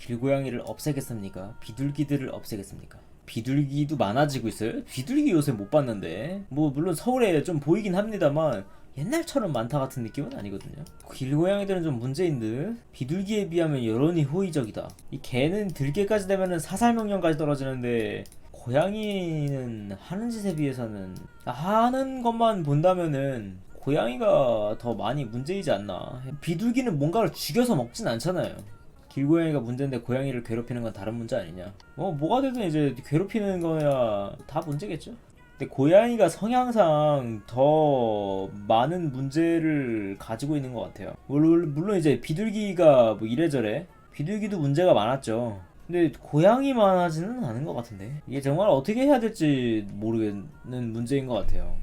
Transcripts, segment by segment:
길고양이를 없애겠습니까? 비둘기들을 없애겠습니까? 비둘기도 많아지고 있어요? 비둘기 요새 못 봤는데. 뭐 물론 서울에 좀 보이긴 합니다만 옛날처럼 많다 같은 느낌은 아니거든요. 길고양이들은 좀 문제인 듯. 비둘기에 비하면 여론이 호의적이다. 이 개는 들개까지 되면은 사살명령까지 떨어지는데 고양이는 하는 짓에 비해서는, 하는 것만 본다면은 고양이가 더 많이 문제이지 않나. 비둘기는 뭔가를 죽여서 먹진 않잖아요. 길고양이가 문제인데 고양이를 괴롭히는 건 다른 문제 아니냐. 뭐가 되든 이제 괴롭히는 거야 다 문제겠죠. 근데 고양이가 성향상 더 많은 문제를 가지고 있는 것 같아요. 물론 이제 비둘기가 뭐 이래저래 비둘기도 문제가 많았죠. 근데 고양이만 하지는 않은 것 같은데 이게 정말 어떻게 해야 될지 모르겠는 문제인 것 같아요.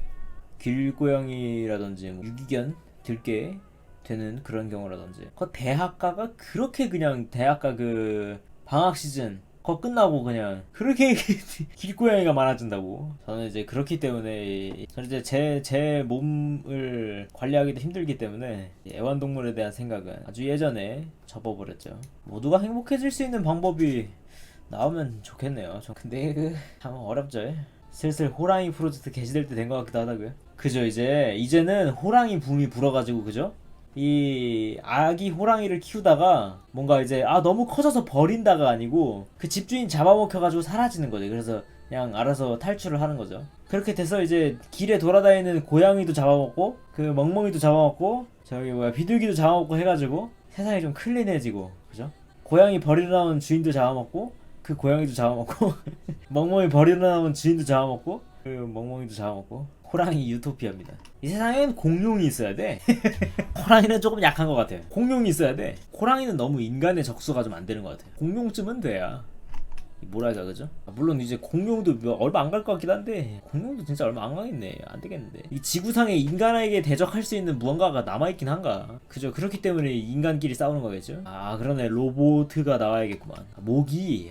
길고양이라든지 뭐 유기견, 들개 되는 그런 경우라든지, 대학가가 그렇게 그냥 대학가 그 방학 시즌 그거 끝나고 그냥 그렇게 길고양이가 많아진다고. 저는 이제 그렇기 때문에 저는 이제 제 몸을 관리하기도 힘들기 때문에 애완동물에 대한 생각은 아주 예전에 접어버렸죠. 모두가 행복해질 수 있는 방법이 나오면 좋겠네요. 근데 참 어렵죠. 슬슬 호랑이 프로젝트 개시될 때 된 것 같기도 하다고요. 그죠. 이제는 호랑이 붐이 불어가지고, 그죠? 이 아기 호랑이를 키우다가 뭔가 이제 너무 커져서 버린다가 아니고 그 집주인 잡아먹혀가지고 사라지는 거죠. 그래서 그냥 알아서 탈출을 하는 거죠. 그렇게 돼서 이제 길에 돌아다니는 고양이도 잡아먹고 그 멍멍이도 잡아먹고 저기 뭐야 비둘기도 잡아먹고 해가지고 세상이 좀 클린해지고, 그죠? 고양이 버리러 나온 주인도 잡아먹고 그 고양이도 잡아먹고 멍멍이 버리러 나온 주인도 잡아먹고 그 멍멍이도 잡아먹고. 호랑이 유토피아입니다. 이 세상엔 공룡이 있어야 돼. 호랑이는 조금 약한 것 같아요. 공룡이 있어야 돼. 호랑이는 너무 인간의 적수가 좀 안 되는 것 같아요. 공룡쯤은 돼야 뭐랄까, 그죠? 물론 이제 공룡도 얼마 안 갈 것 같긴 한데 공룡도 진짜 얼마 안 가겠네. 안 되겠는데. 이 지구상에 인간에게 대적할 수 있는 무언가가 남아있긴 한가? 그죠? 그렇기 때문에 인간끼리 싸우는 거겠죠? 그러네. 로보트가 나와야겠구만. 모기.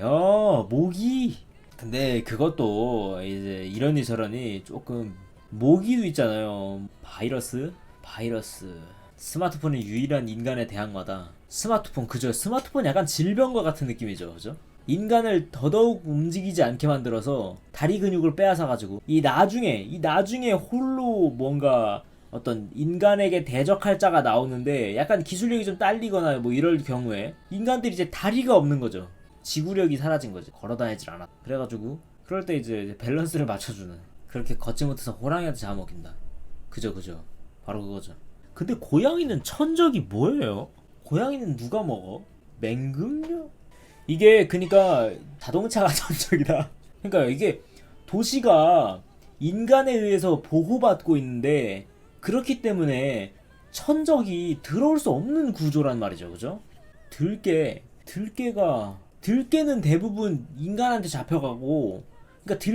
근데 그것도 이제 이러니 저러니 조금 모기도 있잖아요. 바이러스. 스마트폰이 유일한 인간의 대항마다. 스마트폰, 그죠? 스마트폰 약간 질병과 같은 느낌이죠, 그죠? 인간을 더더욱 움직이지 않게 만들어서 다리 근육을 빼앗아가지고 이 나중에 홀로 뭔가 어떤 인간에게 대적할 자가 나오는데 약간 기술력이 좀 딸리거나 뭐 이럴 경우에 인간들이 이제 다리가 없는 거죠. 지구력이 사라진 거지. 걸어다니질 않아. 그래가지고 그럴 때 이제 밸런스를 맞춰주는, 그렇게 걷지 못해서 호랑이한테 잡아먹힌다. 그죠. 바로 그거죠. 근데 고양이는 천적이 뭐예요? 고양이는 누가 먹어? 맹금류? 이게 그니까 자동차가 천적이다. 그러니까 이게 도시가 인간에 의해서 보호받고 있는데 그렇기 때문에 천적이 들어올 수 없는 구조란 말이죠. 그죠? 들깨는 대부분 인간한테 잡혀가고, 그러니까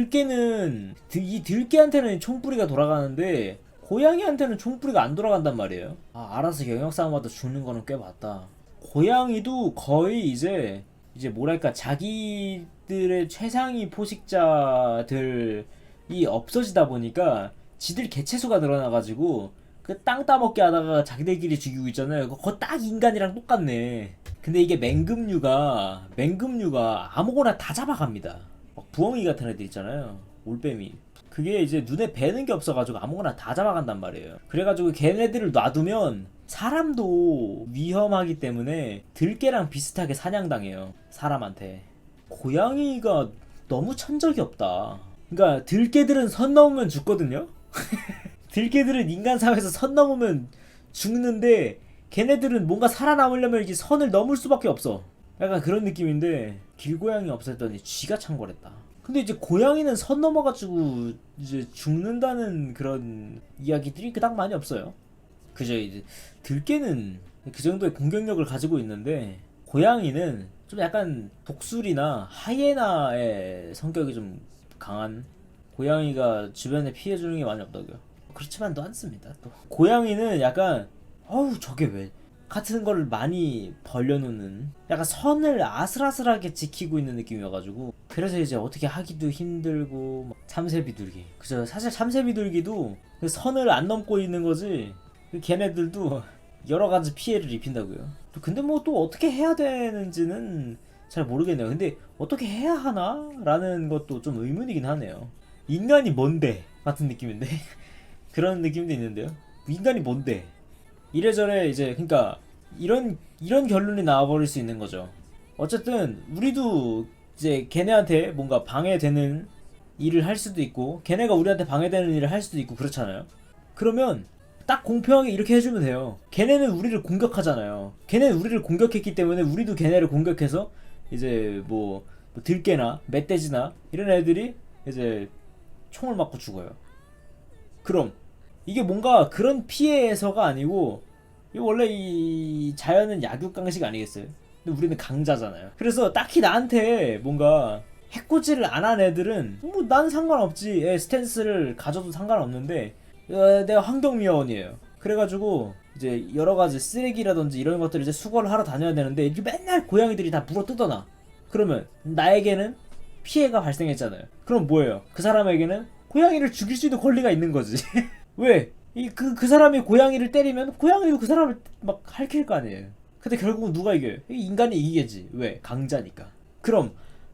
이 들깨한테는 총뿌리가 돌아가는데 고양이한테는 총뿌리가 안 돌아간단 말이에요. 알아서 영역 싸움하다 죽는 거는 꽤 봤다. 고양이도 거의 이제 뭐랄까 자기들의 최상위 포식자들이 없어지다 보니까 지들 개체수가 늘어나가지고 그 땅 따먹게 하다가 자기들끼리 죽이고 있잖아요. 그거 딱 인간이랑 똑같네. 근데 이게 맹금류가 아무거나 다 잡아갑니다. 막 부엉이 같은 애들 있잖아요. 올빼미. 그게 이제 눈에 뵈는 게 없어가지고 아무거나 다 잡아간단 말이에요. 그래가지고 걔네들을 놔두면 사람도 위험하기 때문에 들깨랑 비슷하게 사냥당해요. 사람한테. 고양이가 너무 천적이 없다. 그러니까 들깨들은 선 넘으면 죽거든요. 들깨들은 인간 사회에서 선 넘으면 죽는데 걔네들은 뭔가 살아남으려면 이제 선을 넘을 수밖에 없어. 약간 그런 느낌인데 길고양이 없앴더니 쥐가 창궐했다. 근데 이제 고양이는 선 넘어가지고 이제 죽는다는 그런 이야기들이 그닥 많이 없어요. 그죠. 이제 들깨는 그 정도의 공격력을 가지고 있는데 고양이는 좀 약간 독수리나 하이에나의 성격이 좀 강한, 고양이가 주변에 피해주는 게 많이 없다고요. 그렇지만도 않습니다. 또 고양이는 약간 저게 왜 같은 거를 많이 벌려놓는, 약간 선을 아슬아슬하게 지키고 있는 느낌이어가지고 그래서 이제 어떻게 하기도 힘들고. 참새비둘기, 그죠. 사실 참새비둘기도 선을 안 넘고 있는 거지 걔네들도 여러 가지 피해를 입힌다고요. 근데 뭐 또 어떻게 해야 되는지는 잘 모르겠네요. 근데 어떻게 해야 하나? 라는 것도 좀 의문이긴 하네요. 인간이 뭔데? 같은 느낌인데 그런 느낌도 있는데요. 인간이 뭔데? 이래저래 이제 그러니까 이런 결론이 나와버릴 수 있는 거죠. 어쨌든 우리도 이제 걔네한테 뭔가 방해되는 일을 할 수도 있고 걔네가 우리한테 방해되는 일을 할 수도 있고 그렇잖아요. 그러면 딱 공평하게 이렇게 해주면 돼요. 걔네는 우리를 공격하잖아요. 걔네는 우리를 공격했기 때문에 우리도 걔네를 공격해서 이제 뭐 들깨나 멧돼지나 이런 애들이 이제 총을 맞고 죽어요. 그럼 이게 뭔가 그런 피해에서가 아니고 이거 원래 이 자연은 약육강식 아니겠어요? 근데 우리는 강자잖아요. 그래서 딱히 나한테 뭔가 해코지를 안 한 애들은 뭐 난 상관없지. 스탠스를 가져도 상관없는데 내가 환경미화원이에요. 그래가지고 이제 여러가지 쓰레기라든지 이런 것들을 이제 수거를 하러 다녀야 되는데 이게 맨날 고양이들이 다 물어 뜯어놔. 그러면 나에게는 피해가 발생했잖아요. 그럼 뭐예요? 그 사람에게는 고양이를 죽일 수 있는 권리가 있는 거지. 왜? 그 사람이 고양이를 때리면 고양이도 그 사람을 막 핥힐 거 아니에요. 근데 결국은 누가 이겨요? 인간이 이기겠지. 왜? 강자니까.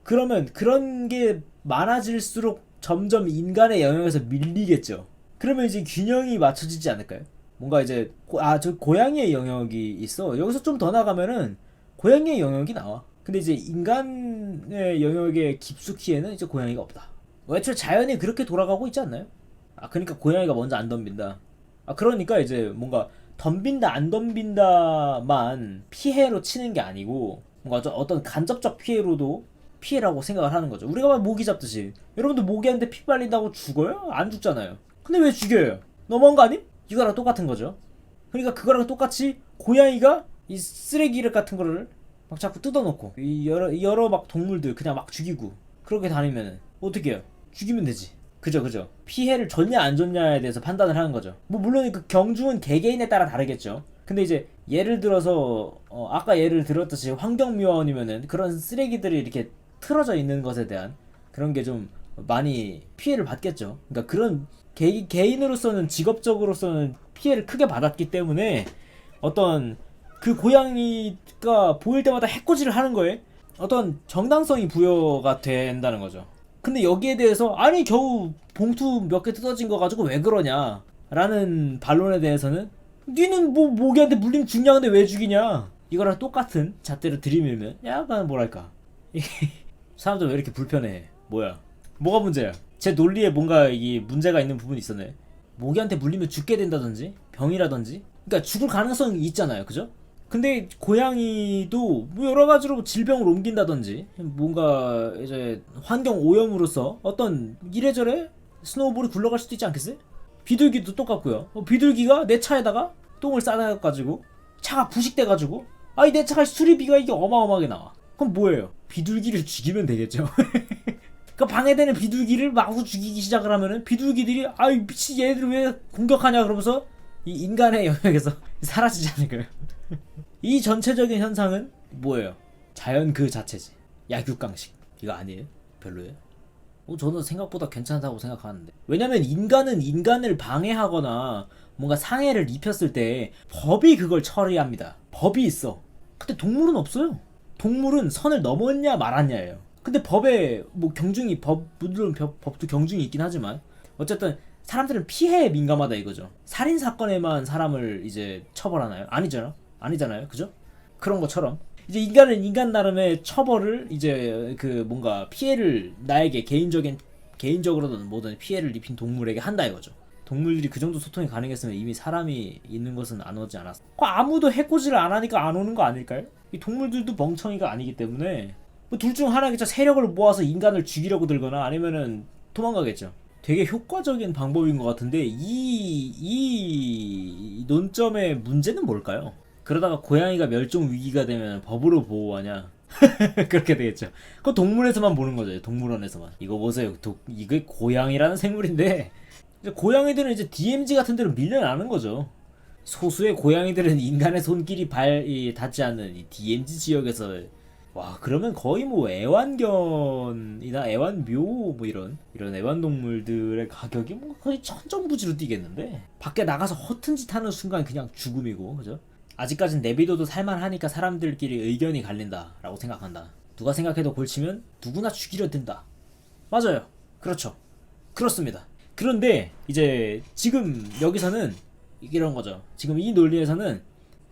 그러면 그런 게 많아질수록 점점 인간의 영역에서 밀리겠죠. 그러면 이제 균형이 맞춰지지 않을까요? 뭔가 이제 저 고양이의 영역이 있어. 여기서 좀 더 나가면은 고양이의 영역이 나와. 근데 이제 인간의 영역에 깊숙이에는 이제 고양이가 없다. 애초에 자연이 그렇게 돌아가고 있지 않나요? 그러니까 고양이가 먼저 안 덤빈다. 그러니까 이제 뭔가 덤빈다 안 덤빈다만 피해로 치는 게 아니고 뭔가 어떤 간접적 피해로도 피해라고 생각을 하는 거죠. 우리가 막 모기 잡듯이 여러분들 모기한테 피 빨린다고 죽어요? 안 죽잖아요. 근데 왜 죽여요? 너무한 거 아님? 이거랑 똑같은 거죠. 그러니까 그거랑 똑같이 고양이가 이 쓰레기를 같은 거를 막 자꾸 뜯어놓고 이 여러 막 동물들 그냥 막 죽이고 그렇게 다니면은 어떻게 해요? 죽이면 되지. 그죠. 피해를 줬냐 안 줬냐에 대해서 판단을 하는 거죠. 뭐 물론 그 경중은 개개인에 따라 다르겠죠. 근데 이제 예를 들어서 아까 예를 들었듯이 환경미화원이면은 그런 쓰레기들이 이렇게 틀어져 있는 것에 대한 그런 게 좀 많이 피해를 받겠죠. 그러니까 그런 개인으로서는 직업적으로서는 피해를 크게 받았기 때문에 어떤 그 고양이가 보일 때마다 해코지를 하는 거에 어떤 정당성이 부여가 된다는 거죠. 근데 여기에 대해서 아니 겨우 봉투 몇 개 뜯어진 거 가지고 왜 그러냐 라는 반론에 대해서는 니는 뭐 모기한테 물리면 죽냐 근데 왜 죽이냐 이거랑 똑같은 잣대로 들이밀면 약간 뭐랄까 사람들 왜 이렇게 불편해. 뭐가 문제야? 제 논리에 뭔가 이 문제가 있는 부분이 있었네. 모기한테 물리면 죽게 된다든지 병이라든지 그러니까 죽을 가능성이 있잖아요. 그죠? 근데 고양이도 뭐 여러 가지로 질병을 옮긴다든지 뭔가 이제 환경 오염으로써 어떤 이래저래 스노우볼이 굴러갈 수도 있지 않겠어요? 비둘기도 똑같고요. 비둘기가 내 차에다가 똥을 싸가지고 차가 부식돼가지고 내 차가 수리비가 이게 어마어마하게 나와. 그럼 뭐예요? 비둘기를 죽이면 되겠죠. 그 방해되는 비둘기를 마구 죽이기 시작을 하면은 비둘기들이 미친 얘들 왜 공격하냐 그러면서 이 인간의 영역에서 사라지지 않을까요? 이 전체적인 현상은 뭐예요? 자연 그 자체지. 약육강식. 이거 아니에요? 별로예요? 저는 생각보다 괜찮다고 생각하는데. 왜냐면 인간은 인간을 방해하거나 뭔가 상해를 입혔을 때 법이 그걸 처리합니다. 법이 있어. 근데 동물은 없어요. 동물은 선을 넘었냐 말았냐예요. 근데 법에 뭐 경중이 물론 법도 경중이 있긴 하지만 어쨌든 사람들은 피해에 민감하다 이거죠. 살인 사건에만 사람을 이제 처벌하나요? 아니잖아요. 그죠? 그런 것처럼 이제 인간은 인간 나름의 처벌을 이제 그 뭔가 피해를 나에게 개인적으로든 뭐든 피해를 입힌 동물에게 한다 이거죠. 동물들이 그 정도 소통이 가능했으면 이미 사람이 있는 것은 안 오지 않았어. 아무도 해코지를 안 하니까 안 오는 거 아닐까요? 이 동물들도 멍청이가 아니기 때문에 뭐 둘 중 하나겠죠. 세력을 모아서 인간을 죽이려고 들거나 아니면은 도망가겠죠. 되게 효과적인 방법인 것 같은데 이 논점의 문제는 뭘까요? 그러다가 고양이가 멸종 위기가 되면 법으로 보호하냐? 그렇게 되겠죠. 그거 동물에서만 보는 거죠. 동물원에서만. 이거 보세요. 이게 고양이라는 생물인데 고양이들은 이제 DMZ 같은 데로 밀려나는 거죠. 소수의 고양이들은 인간의 손길이 닿지 않는 이 DMZ 지역에서 그러면 거의 뭐 애완견이나 애완묘 뭐 이런 애완동물들의 가격이 뭐 거의 천정부지로 뛰겠는데 밖에 나가서 허튼 짓 하는 순간 그냥 죽음이고 그죠? 아직까진 내비둬도 살만하니까 사람들끼리 의견이 갈린다라고 생각한다. 누가 생각해도 골치면 누구나 죽이려 든다. 맞아요. 그렇죠. 그렇습니다. 그런데 이제 지금 여기서는 이런 거죠. 지금 이 논리에서는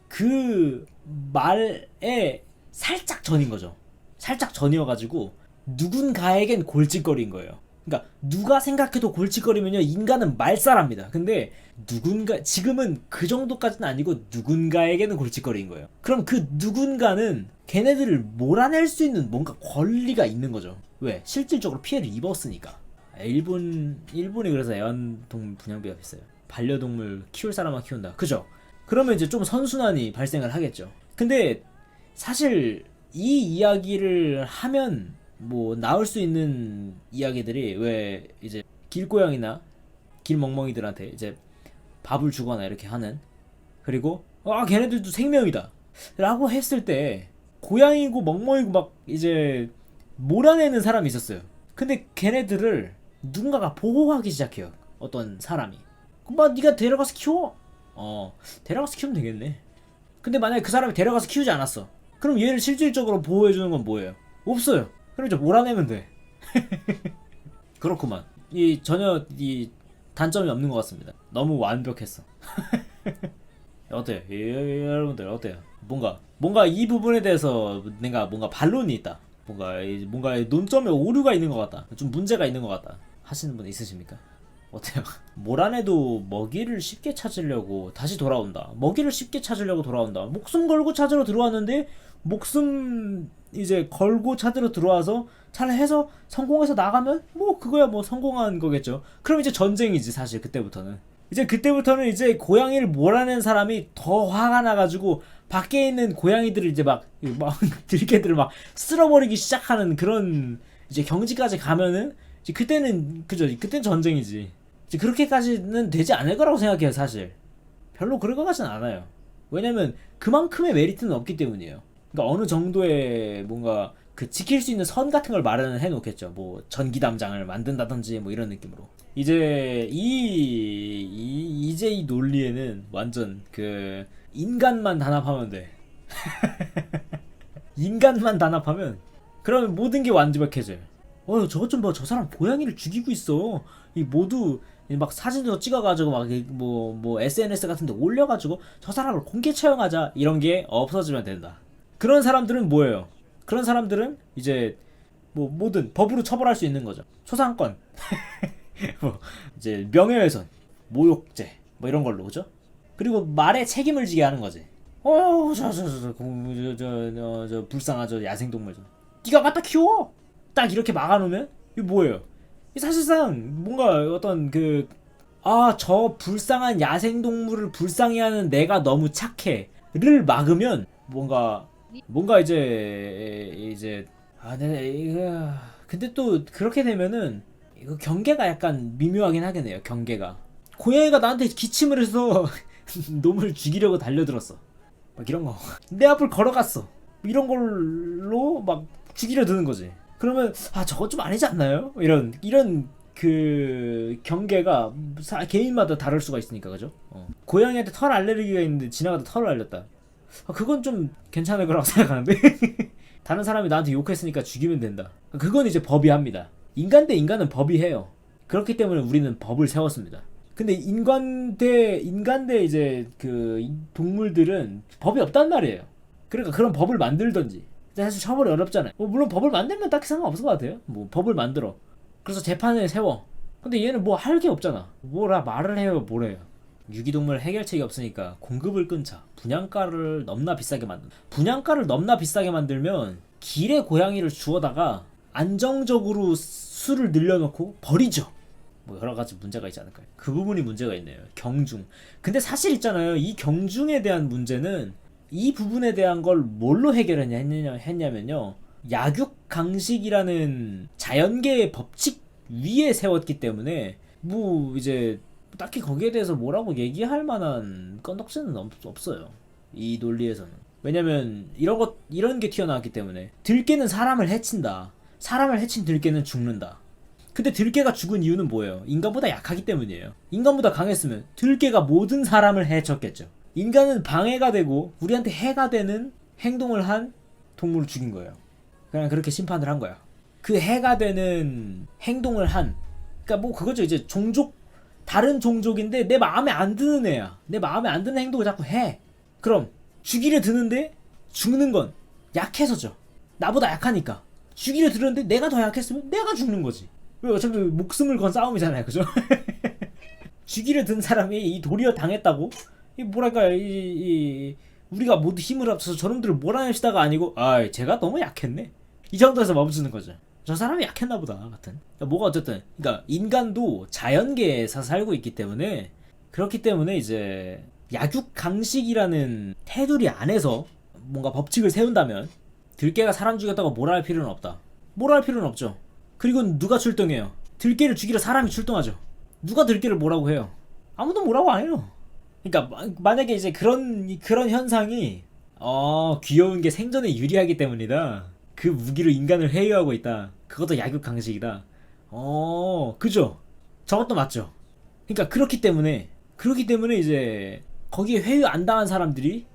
그 말에 살짝 전인 거죠. 살짝 전이어가지고 누군가에겐 골칫거리인 거예요. 그러니까 누가 생각해도 골칫거리면요, 인간은 말살합니다. 근데 누군가, 지금은 그 정도까지는 아니고 누군가에게는 골칫거리인 거예요. 그럼 그 누군가는 걔네들을 몰아낼 수 있는 뭔가 권리가 있는 거죠. 왜? 실질적으로 피해를 입었으니까. 일본이 그래서 애완동물 분양비가 비싸요. 반려동물 키울 사람만 키운다. 그죠? 그러면 이제 좀 선순환이 발생을 하겠죠. 근데 사실 이 이야기를 하면 뭐 나올 수 있는 이야기들이, 왜 이제 길고양이나 길멍멍이들한테 이제 밥을 주거나 이렇게 하는, 그리고 걔네들도 생명이다 라고 했을 때 고양이고 멍멍이고 막 이제 몰아내는 사람이 있었어요. 근데 걔네들을 누군가가 보호하기 시작해요. 어떤 사람이. 그럼 네가 데려가서 키워. 데려가서 키우면 되겠네. 근데 만약에 그 사람이 데려가서 키우지 않았어. 그럼 얘를 실질적으로 보호해주는 건 뭐예요? 없어요. 그럼 이제 몰아내면 돼. 그렇구만. 전혀 단점이 없는 것 같습니다. 너무 완벽했어. 어때요? 여러분들 어때요? 뭔가 이 부분에 대해서 내가 뭔가 반론이 있다. 뭔가 논점에 오류가 있는 것 같다. 좀 문제가 있는 것 같다. 하시는 분 있으십니까? 어때요? 뭘 먹이를 쉽게 찾으려고 다시 돌아온다. 먹이를 쉽게 찾으려고 돌아온다. 목숨 걸고 찾으러 들어왔는데 목숨 이제 걸고 찾으러 들어와서 잘 해서 성공해서 나가면 뭐 그거야 뭐 성공한 거겠죠. 그럼 이제 전쟁이지 사실. 그때부터는 이제 고양이를 몰아낸 사람이 더 화가 나가지고 밖에 있는 고양이들을 이제 막 들개들을 막 쓸어버리기 시작하는 그런 이제 경지까지 가면은 이제 그때는 그때는 전쟁이지. 이제 그렇게까지는 되지 않을 거라고 생각해요. 사실 별로 그럴 것 같진 않아요. 왜냐면 그만큼의 메리트는 없기 때문이에요. 그러니까 어느 정도의 뭔가 그 지킬 수 있는 선 같은 걸 마련해 놓겠죠. 뭐 전기 담장을 만든다든지 뭐 이런 느낌으로. 이제 이 논리에는 완전 그 인간만 단합하면 돼. 인간만 단합하면 그러면 모든 게 완벽해져요. 저것 좀 봐. 저 사람 고양이를 죽이고 있어. 이 모두 막 사진도 찍어가지고 막 뭐 SNS 같은 데 올려가지고 저 사람을 공개 처형하자. 이런 게 없어지면 된다. 그런 사람들은 뭐예요? 그런 사람들은 이제 뭐 뭐든 법으로 처벌할 수 있는 거죠. 초상권, 뭐 이제 명예훼손, 모욕죄 뭐 이런 걸로, 그죠? 그리고 말에 책임을 지게 하는 거지. 저 불쌍하죠 야생동물 좀. 네가 갖다 키워. 딱 이렇게 막아놓으면 이게 뭐예요? 사실상 뭔가 어떤 저 불쌍한 야생동물을 불쌍해하는 내가 너무 착해를 막으면 뭔가 이제 네, 이거 근데 또 그렇게 되면은 이거 경계가 약간 미묘하긴 하겠네요. 경계가 고양이가 나한테 기침을 해서 놈을 죽이려고 달려들었어. 막 이런 거. 내 앞을 걸어갔어. 이런 걸로 막 죽이려 드는 거지. 그러면 저거 좀 아니지 않나요? 이런 그 경계가 개인마다 다를 수가 있으니까, 그죠? 고양이한테 털 알레르기가 있는데 지나가다 털을 알렸다. 그건 좀 괜찮을 거라고 생각하는데. 다른 사람이 나한테 욕했으니까 죽이면 된다. 그건 이제 법이 합니다. 인간 대 인간은 법이 해요. 그렇기 때문에 우리는 법을 세웠습니다. 근데 인간 대 이제 그 동물들은 법이 없단 말이에요. 그러니까 그런 법을 만들던지. 사실 처벌이 어렵잖아요. 물론 법을 만들면 딱히 상관없을 것 같아요. 뭐 법을 만들어. 그래서 재판을 세워. 근데 얘는 뭐 할 게 없잖아. 뭐라 말을 해요, 뭘 해요. 유기동물 해결책이 없으니까 공급을 끊자. 분양가를 넘나 비싸게 만들면 길에 고양이를 주워다가 안정적으로 수를 늘려놓고 버리죠. 뭐 여러가지 문제가 있지 않을까요? 그 부분이 문제가 있네요. 경중. 근데 사실 있잖아요. 이 경중에 대한 문제는 이 부분에 대한 걸 뭘로 했냐면요. 약육강식이라는 자연계의 법칙 위에 세웠기 때문에 뭐 이제 딱히 거기에 대해서 뭐라고 얘기할 만한 건덕지는 없어요. 이 논리에서는. 왜냐면 이런 게 튀어나왔기 때문에. 들개는 사람을 해친다. 사람을 해친 들개는 죽는다. 근데 들개가 죽은 이유는 뭐예요? 인간보다 약하기 때문이에요. 인간보다 강했으면 들개가 모든 사람을 해쳤겠죠. 인간은 방해가 되고 우리한테 해가 되는 행동을 한 동물을 죽인 거예요. 그냥 그렇게 심판을 한 거야. 그 해가 되는 행동을 한, 그러니까 뭐 그거죠. 이제 종족, 다른 종족인데 내 마음에 안 드는 애야. 내 마음에 안 드는 행동을 자꾸 해. 그럼 죽이려 드는데 죽는 건 약해서죠. 나보다 약하니까. 죽이려 들었는데 내가 더 약했으면 내가 죽는 거지. 왜 어차피 목숨을 건 싸움이잖아요, 그죠? 죽이려 든 사람이 이 도리어 당했다고? 이 뭐랄까, 우리가 모두 힘을 합쳐서 저놈들을 몰아냅시다가 아니고, 아, 제가 너무 약했네. 이 정도에서 멈추는 거죠. 저 사람이 약했나 보다 같은. 그러니까 뭐가 어쨌든, 그러니까 인간도 자연계에서 살고 있기 때문에, 그렇기 때문에 이제 약육강식이라는 테두리 안에서 뭔가 법칙을 세운다면 들깨가 사람 죽였다고 뭐라 할 필요는 없다. 뭐라 할 필요는 없죠. 그리고 누가 출동해요? 들깨를 죽이러 사람이 출동하죠. 누가 들깨를 뭐라고 해요? 아무도 뭐라고 안 해요. 그러니까 만약에 이제 그런 현상이 귀여운 게 생존에 유리하기 때문이다. 그 무기로 인간을 회유하고 있다. 그것도 약육강식이다. 그죠? 저것도 맞죠. 그러니까 그렇기 때문에 이제 거기에 회유 안 당한 사람들이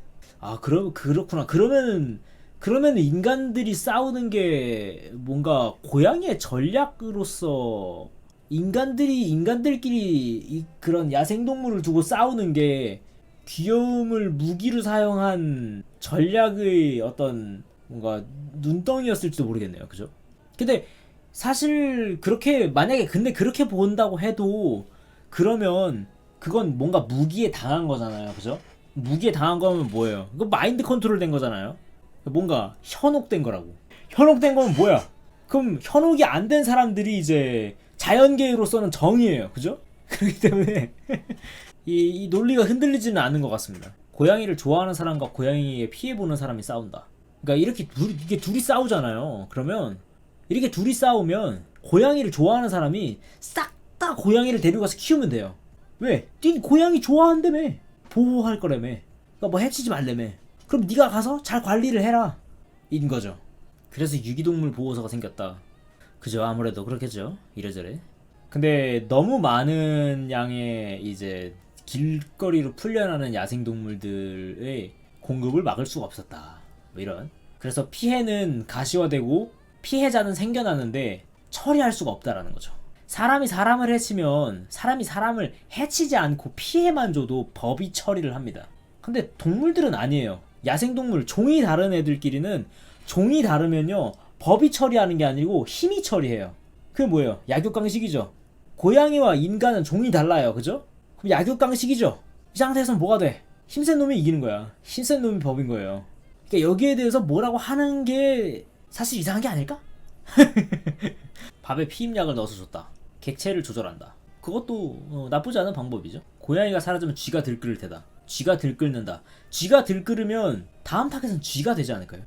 그렇구나. 그러면은 인간들이 싸우는 게 뭔가 고양이의 전략으로서 인간들끼리 그런 야생동물을 두고 싸우는 게 귀여움을 무기로 사용한 전략의 어떤 뭔가 눈덩이였을지도 모르겠네요. 그죠? 근데 사실 근데 그렇게 본다고 해도 그러면 그건 뭔가 무기에 당한 거잖아요. 그죠? 무기에 당한 거면 뭐예요? 그거 마인드 컨트롤 된 거잖아요. 뭔가 현혹된 거라고. 현혹된 거면 뭐야? 그럼 현혹이 안 된 사람들이 이제 자연계로서는 정의예요. 그죠? 그렇기 때문에 이 논리가 흔들리지는 않는 것 같습니다. 고양이를 좋아하는 사람과 고양이에 피해보는 사람이 싸운다. 그러니까 이게 둘이 싸우잖아요. 그러면 이렇게 둘이 싸우면 고양이를 좋아하는 사람이 싹 다 고양이를 데려가서 키우면 돼요. 왜? 네 고양이 좋아한다며. 보호할 거라며. 그러니까 뭐 해치지 말라며. 그럼 네가 가서 잘 관리를 해라. 인 거죠. 그래서 유기동물 보호소가 생겼다. 그죠? 아무래도 그렇겠죠. 이래저래. 근데 너무 많은 양의 이제 길거리로 풀려나는 야생동물들의 공급을 막을 수가 없었다. 뭐 이런. 그래서 피해는 가시화되고 피해자는 생겨나는데 처리할 수가 없다라는 거죠. 사람이 사람을 해치면 사람이 사람을 해치지 않고 피해만 줘도 법이 처리를 합니다. 근데 동물들은 아니에요. 야생동물, 종이 다른 애들끼리는 종이 다르면요 법이 처리하는 게 아니고 힘이 처리해요. 그게 뭐예요? 약육강식이죠. 고양이와 인간은 종이 달라요. 그죠? 그럼 약육강식이죠. 이 상태에서는 뭐가 돼? 힘센 놈이 이기는 거야. 힘센 놈이 법인 거예요. 그러니까 여기에 대해서 뭐라고 하는 게 사실 이상한 게 아닐까? 밥에 피임약을 넣어서 줬다. 객체를 조절한다. 그것도 나쁘지 않은 방법이죠. 고양이가 사라지면 쥐가 들끓을 테다. 쥐가 들끓는다. 쥐가 들끓으면 다음 타겟은 쥐가 되지 않을까요?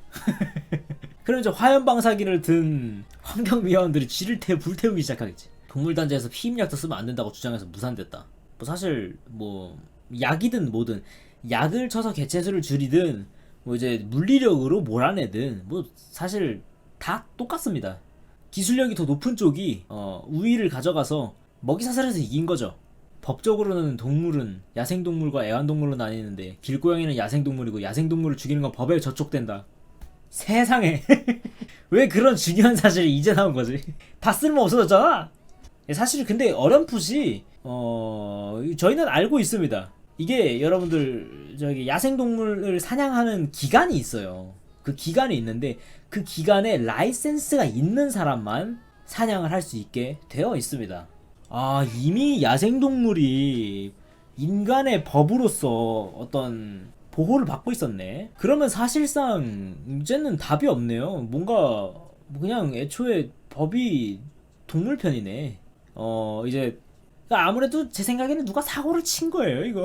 그럼 이제 화염방사기를 든 환경위원들이 쥐를 불태우기 시작하겠지. 동물단지에서 피임약도 쓰면 안 된다고 주장해서 무산됐다. 뭐 사실 뭐 약이든 뭐든 약을 쳐서 개체수를 줄이든 뭐 이제 물리력으로 몰아내든 뭐 사실 다 똑같습니다. 기술력이 더 높은 쪽이 우위를 가져가서 먹이사슬에서 이긴 거죠. 법적으로는 동물은 야생동물과 애완동물로 나뉘는데 길고양이는 야생동물이고 야생동물을 죽이는 건 법에 저촉된다. 세상에 왜 그런 중요한 사실이 이제 나온 거지? 다 쓸모 없어졌잖아. 사실 근데 어렴풋이 저희는 알고 있습니다. 이게 여러분들 저기 야생동물을 사냥하는 기간이 있어요. 그 기간이 있는데 그 기간에 라이센스가 있는 사람만 사냥을 할 수 있게 되어 있습니다. 이미 야생동물이 인간의 법으로서 어떤 보호를 받고 있었네. 그러면 사실상 이제는 답이 없네요. 뭔가 그냥 애초에 법이 동물 편이네. 이제 그러니까 아무래도 제 생각에는 누가 사고를 친 거예요, 이거.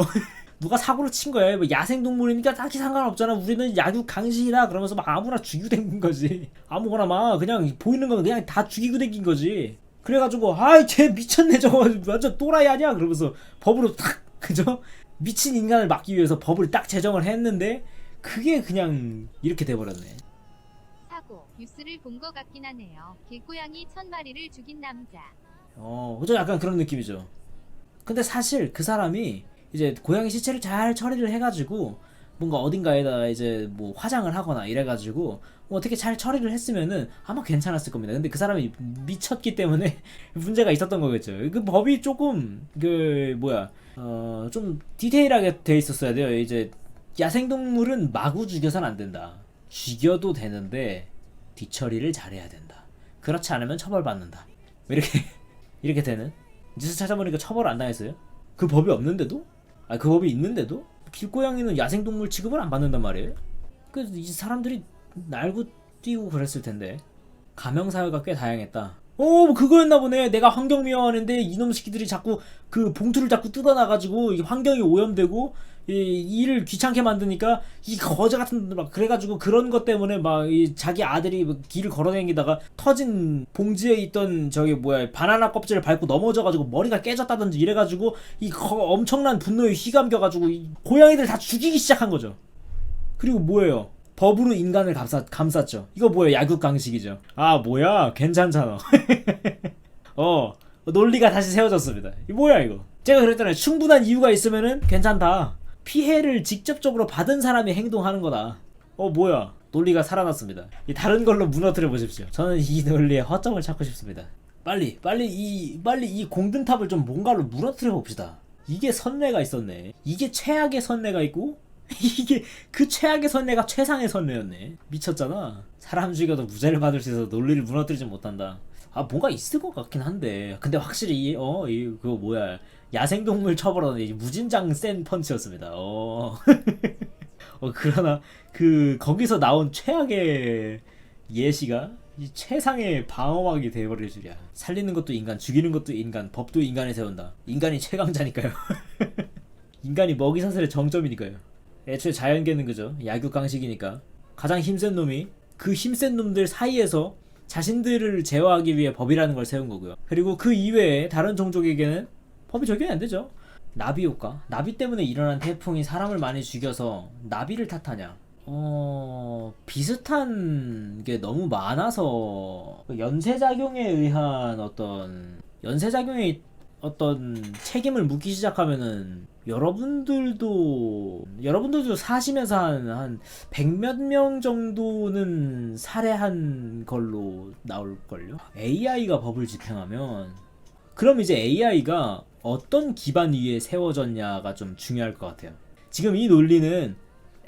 누가 사고를 친 거야. 뭐 야생동물이니까 딱히 상관없잖아. 우리는 약육강식이다. 그러면서 막 아무나 죽이고 댕긴 거지. 아무거나 막 그냥 보이는 거 그냥 다 죽이고 댕긴 거지. 그래가지고 쟤 미쳤네 저거 완전 또라이 아니야? 그러면서 법으로 딱 그죠? 미친 인간을 막기 위해서 법을 딱 제정을 했는데 그게 그냥 이렇게 돼버렸네. 사고 뉴스를 본 것 같긴 하네요. 길고양이 1000마리를 죽인 남자. 그죠? 약간 그런 느낌이죠. 근데 사실 그 사람이 이제 고양이 시체를 잘 처리를 해가지고 뭔가 어딘가에다 이제 뭐 화장을 하거나 이래가지고 뭐 어떻게 잘 처리를 했으면은 아마 괜찮았을 겁니다. 근데 그 사람이 미쳤기 때문에 문제가 있었던 거겠죠. 그 법이 조금 그 뭐야 좀 디테일하게 돼 있었어야 돼요. 이제 야생동물은 마구 죽여서는 안 된다. 죽여도 되는데 뒤처리를 잘해야 된다. 그렇지 않으면 처벌받는다. 이렇게 이렇게 되는. 뉴스 찾아보니까 처벌을 안 당했어요. 그 법이 없는데도? 아, 그 법이 있는데도 길고양이는 야생동물 취급을 안 받는단 말이에요. 그래서 이제 사람들이 날고 뛰고 그랬을 텐데 가명 사회가 꽤 다양했다. 뭐 그거였나 보네. 내가 환경미화하는데 이놈 새끼들이 자꾸 그 봉투를 자꾸 뜯어놔가지고 이게 환경이 오염되고 이 일을 귀찮게 만드니까 이 거저 같은 막 그래가지고 그런 것 때문에 막 이 자기 아들이 막 길을 걸어다니다가 터진 봉지에 있던 저기 뭐야 바나나 껍질을 밟고 넘어져가지고 머리가 깨졌다든지 이래가지고 이 엄청난 분노에 휘감겨가지고 이 고양이들 다 죽이기 시작한 거죠. 그리고 뭐예요? 법으로 인간을 감쌌죠. 이거 뭐예요? 약육강식이죠. 아 뭐야? 괜찮잖아. 논리가 다시 세워졌습니다. 이 뭐야 이거? 제가 그랬잖아요. 충분한 이유가 있으면은 괜찮다. 피해를 직접적으로 받은 사람이 행동하는 거다. 뭐야? 논리가 살아났습니다. 이 다른 걸로 무너뜨려 보십시오. 저는 이 논리의 허점을 찾고 싶습니다. 빨리 이 공든탑을 좀 뭔가로 무너뜨려 봅시다. 이게 선례가 있었네. 이게 최악의 선례가 있고 이게 그 최악의 선례가 최상의 선례였네. 미쳤잖아. 사람 죽여도 무죄를 받을 수 있어서 논리를 무너뜨리지 못한다. 아 뭔가 있을 것 같긴 한데 근데 확실히 그거 뭐야 야생동물 처벌은 무진장 센 펀치였습니다. 그러나 그 거기서 나온 최악의 예시가 이 최상의 방어막이 돼버릴 줄이야. 살리는 것도 인간, 죽이는 것도 인간, 법도 인간이 세운다. 인간이 최강자니까요. 인간이 먹이사슬의 정점이니까요. 애초에 자연계는 그죠. 약육강식이니까 가장 힘센 놈이 그 힘센 놈들 사이에서 자신들을 제어하기 위해 법이라는 걸 세운 거고요. 그리고 그 이외에 다른 종족에게는 법이 적용이 안 되죠. 나비 효과. 나비 때문에 일어난 태풍이 사람을 많이 죽여서 나비를 탓하냐? 비슷한 게 너무 많아서 연쇄작용에 의한 연쇄작용의 어떤 책임을 묻기 시작하면은 여러분들도 사시면서 한 100몇 명 정도는 살해한 걸로 나올걸요? AI가 법을 집행하면 그럼 이제 AI가 어떤 기반 위에 세워졌냐가 좀 중요할 것 같아요. 지금 이 논리는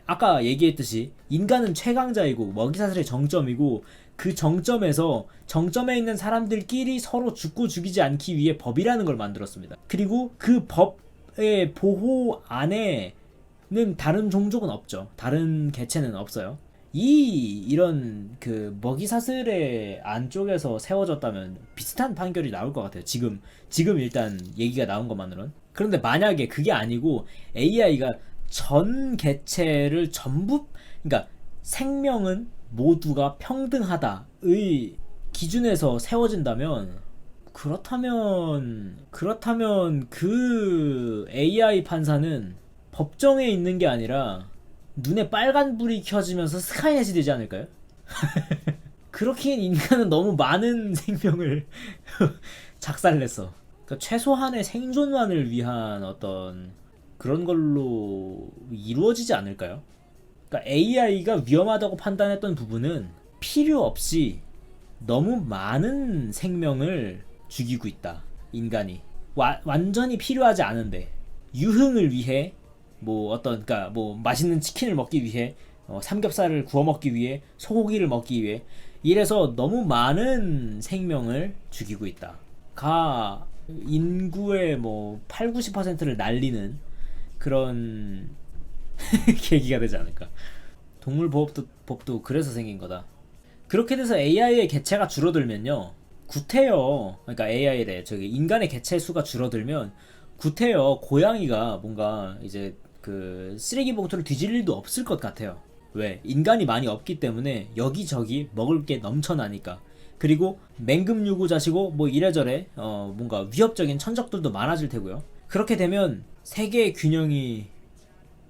아까 얘기했듯이 인간은 최강자이고 먹이사슬의 정점이고 그 정점에서 정점에 있는 사람들끼리 서로 죽고 죽이지 않기 위해 법이라는 걸 만들었습니다. 그리고 그 법의 보호 안에는 다른 종족은 없죠. 다른 개체는 없어요. 이런 그 먹이사슬의 안쪽에서 세워졌다면 비슷한 판결이 나올 것 같아요. 지금 일단 얘기가 나온 것만으로는. 그런데 만약에 그게 아니고 AI가 전 개체를 전부, 그러니까 생명은 모두가 평등하다의 기준에서 세워진다면 그렇다면 그 AI 판사는 법정에 있는 게 아니라 눈에 빨간 불이 켜지면서 스카이넷이 되지 않을까요? 그렇기엔 인간은 너무 많은 생명을 작살냈어. 그러니까 최소한의 생존만을 위한 어떤 그런 걸로 이루어지지 않을까요? 그러니까 AI가 위험하다고 판단했던 부분은 필요 없이 너무 많은 생명을 죽이고 있다. 인간이 완전히 필요하지 않은데 유흥을 위해 그러니까 맛있는 치킨을 먹기 위해 삼겹살을 구워 먹기 위해 소고기를 먹기 위해 이래서 너무 많은 생명을 죽이고 있다. 인구의 8, 90%를 날리는 그런 계기가 되지 않을까. 동물보호법도 그래서 생긴 거다. 그렇게 돼서 AI의 개체가 줄어들면요 구태여, 그러니까 AI래 인간의 개체 수가 줄어들면 구태여 고양이가 뭔가 이제 그 쓰레기 봉투를 뒤질 일도 없을 것 같아요. 왜? 인간이 많이 없기 때문에 여기저기 먹을 게 넘쳐나니까. 그리고 맹금 유구자시고 이래저래 뭔가 위협적인 천적들도 많아질 테고요. 그렇게 되면 세계의 균형이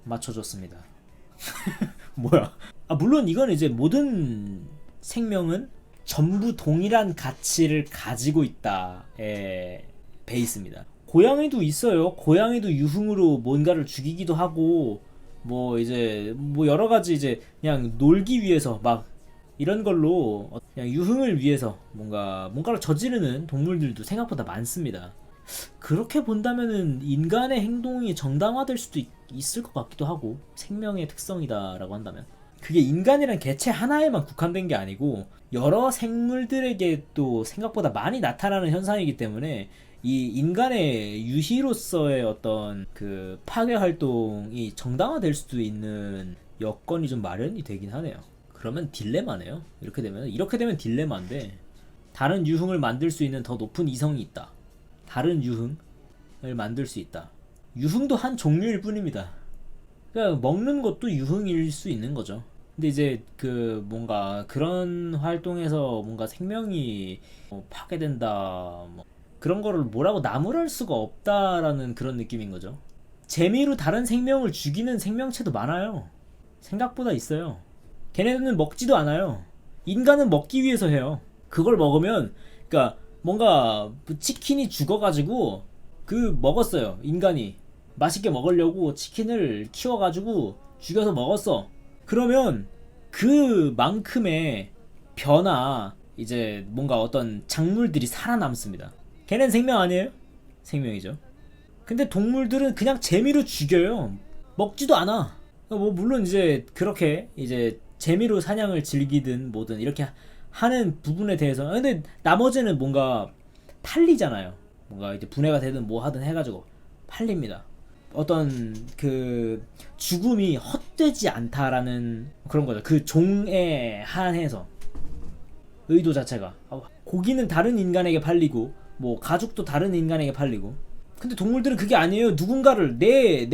맞춰졌습니다. 뭐야? 물론 이건 이제 모든 생명은 전부 동일한 가치를 가지고 있다의 베이스입니다. 고양이도 있어요. 고양이도 유흥으로 뭔가를 죽이기도 하고 뭐 이제 뭐 여러 가지 이제 그냥 놀기 위해서 막 이런 걸로 그냥 유흥을 위해서 뭔가를 저지르는 동물들도 생각보다 많습니다. 그렇게 본다면은 인간의 행동이 정당화될 수도 있을 것 같기도 하고, 생명의 특성이다라고 한다면 그게 인간이란 개체 하나에만 국한된 게 아니고 여러 생물들에게 또 생각보다 많이 나타나는 현상이기 때문에 이 인간의 유희로서의 어떤 그 파괴 활동이 정당화될 수도 있는 여건이 좀 마련이 되긴 하네요. 그러면 딜레마네요. 이렇게 되면 딜레마인데, 다른 유흥을 만들 수 있는 더 높은 이성이 있다. 다른 유흥을 만들 수 있다. 유흥도 한 종류일 뿐입니다. 그러니까 먹는 것도 유흥일 수 있는 거죠. 근데 이제 그 뭔가 그런 활동에서 뭔가 생명이 파괴된다, 뭐 그런 거를 뭐라고 나무랄 수가 없다라는 그런 느낌인 거죠. 재미로 다른 생명을 죽이는 생명체도 많아요. 생각보다 있어요. 걔네들은 먹지도 않아요. 인간은 먹기 위해서 해요. 그걸 먹으면, 그러니까 뭔가 치킨이 죽어가지고 그 먹었어요. 인간이 맛있게 먹으려고 치킨을 키워가지고 죽여서 먹었어. 그러면 그만큼의 변화, 이제 뭔가 어떤 작물들이 살아남습니다. 걔는 생명 아니에요? 생명이죠. 근데 동물들은 그냥 재미로 죽여요. 먹지도 않아. 뭐 물론 이제 그렇게 이제 재미로 사냥을 즐기든 뭐든 이렇게 하는 부분에 대해서, 근데 나머지는 뭔가 팔리잖아요. 뭔가 이제 분해가 되든 뭐 하든 해가지고 팔립니다. 어떤 그 죽음이 헛되지 않다라는 그런 거죠. 그 종에 한해서 의도 자체가, 고기는 다른 인간에게 팔리고 뭐 가죽도 다른 인간에게 팔리고, 근데 동물들은 그게 아니에요. 누군가를 내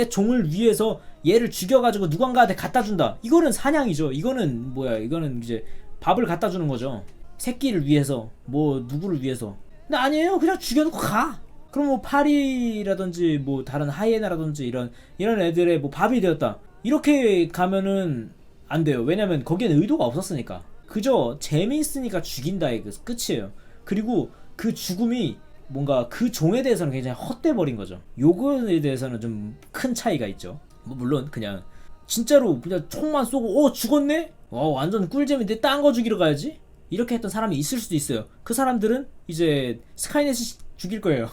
종을 위해서 얘를 죽여가지고 누군가한테 갖다 준다. 이거는 사냥이죠. 이거는 뭐야? 이거는 이제 밥을 갖다 주는 거죠. 새끼를 위해서, 뭐 누구를 위해서. 근데 아니에요. 그냥 죽여놓고 가. 그럼 뭐 파리라든지 뭐 다른 하이에나라든지 이런 애들의 뭐 밥이 되었다. 이렇게 가면은 안 돼요. 왜냐면 거기에는 의도가 없었으니까. 그저 재미있으니까 죽인다, 이거 끝이에요. 그리고 그 죽음이 뭔가 그 종에 대해서는 굉장히 헛돼 버린 거죠. 요거에 대해서는 좀 큰 차이가 있죠. 뭐 물론 그냥 진짜로 그냥 총만 쏘고 죽었네? 완전 꿀잼인데 딴 거 죽이러 가야지? 이렇게 했던 사람이 있을 수도 있어요. 그 사람들은 이제 스카이넷이 죽일 거예요.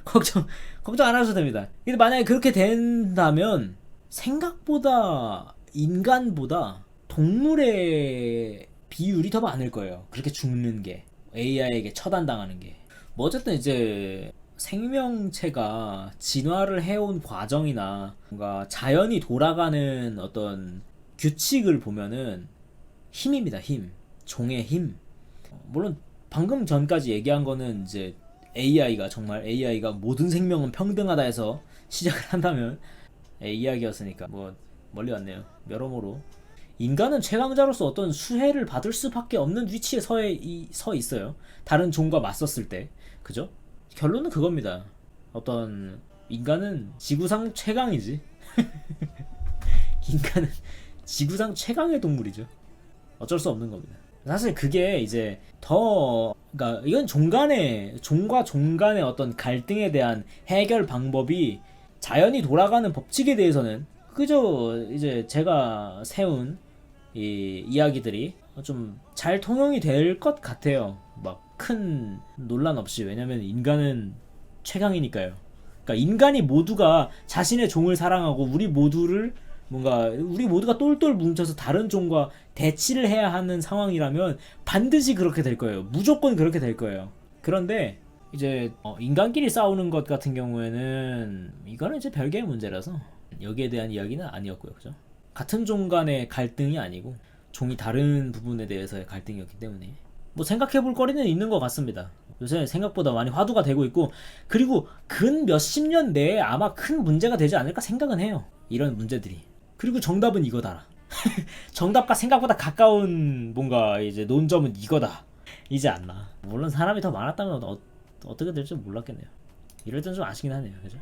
걱정 안 하셔도 됩니다. 근데 만약에 그렇게 된다면 생각보다 인간보다 동물의 비율이 더 많을 거예요. 그렇게 죽는 게, AI에게 처단당하는 게. 뭐 어쨌든 이제 생명체가 진화를 해온 과정이나 뭔가 자연이 돌아가는 어떤 규칙을 보면은 힘입니다. 힘. 종의 힘. 물론 방금 전까지 얘기한 거는 이제 AI가 모든 생명은 평등하다 해서 시작을 한다면 이야기였으니까 뭐 멀리 왔네요. 여러모로 인간은 최강자로서 어떤 수혜를 받을 수밖에 없는 위치에 서 있어요. 다른 종과 맞섰을 때. 그죠? 결론은 그겁니다. 어떤 인간은 지구상 최강이지. 인간은 지구상 최강의 동물이죠. 어쩔 수 없는 겁니다. 사실 그게 이제 그러니까 이건 종과 종 간의 어떤 갈등에 대한 해결 방법이, 자연이 돌아가는 법칙에 대해서는 그저 이제 제가 세운 이 이야기들이 좀 잘 통용이 될 것 같아요. 막 큰 논란 없이. 왜냐면 인간은 최강이니까요. 그러니까 인간이 모두가 자신의 종을 사랑하고 우리 모두가 똘똘 뭉쳐서 다른 종과 대치를 해야 하는 상황이라면 반드시 그렇게 될 거예요. 무조건 그렇게 될 거예요. 그런데 이제 인간끼리 싸우는 것 같은 경우에는 이거는 이제 별개의 문제라서 여기에 대한 이야기는 아니었고요. 그죠? 같은 종 간의 갈등이 아니고 종이 다른 부분에 대해서의 갈등이었기 때문에 뭐 생각해볼 거리는 있는 것 같습니다. 요새 생각보다 많이 화두가 되고 있고, 그리고 근 몇십 년 내에 아마 큰 문제가 되지 않을까 생각은 해요. 이런 문제들이. 그리고 정답은 이거다. 정답과 생각보다 가까운 뭔가 이제 논점은 이거다. 이지 않나. 물론 사람이 더 많았다면 어떻게 될지 몰랐겠네요. 이럴 땐 좀 아쉽긴 하네요. 그죠?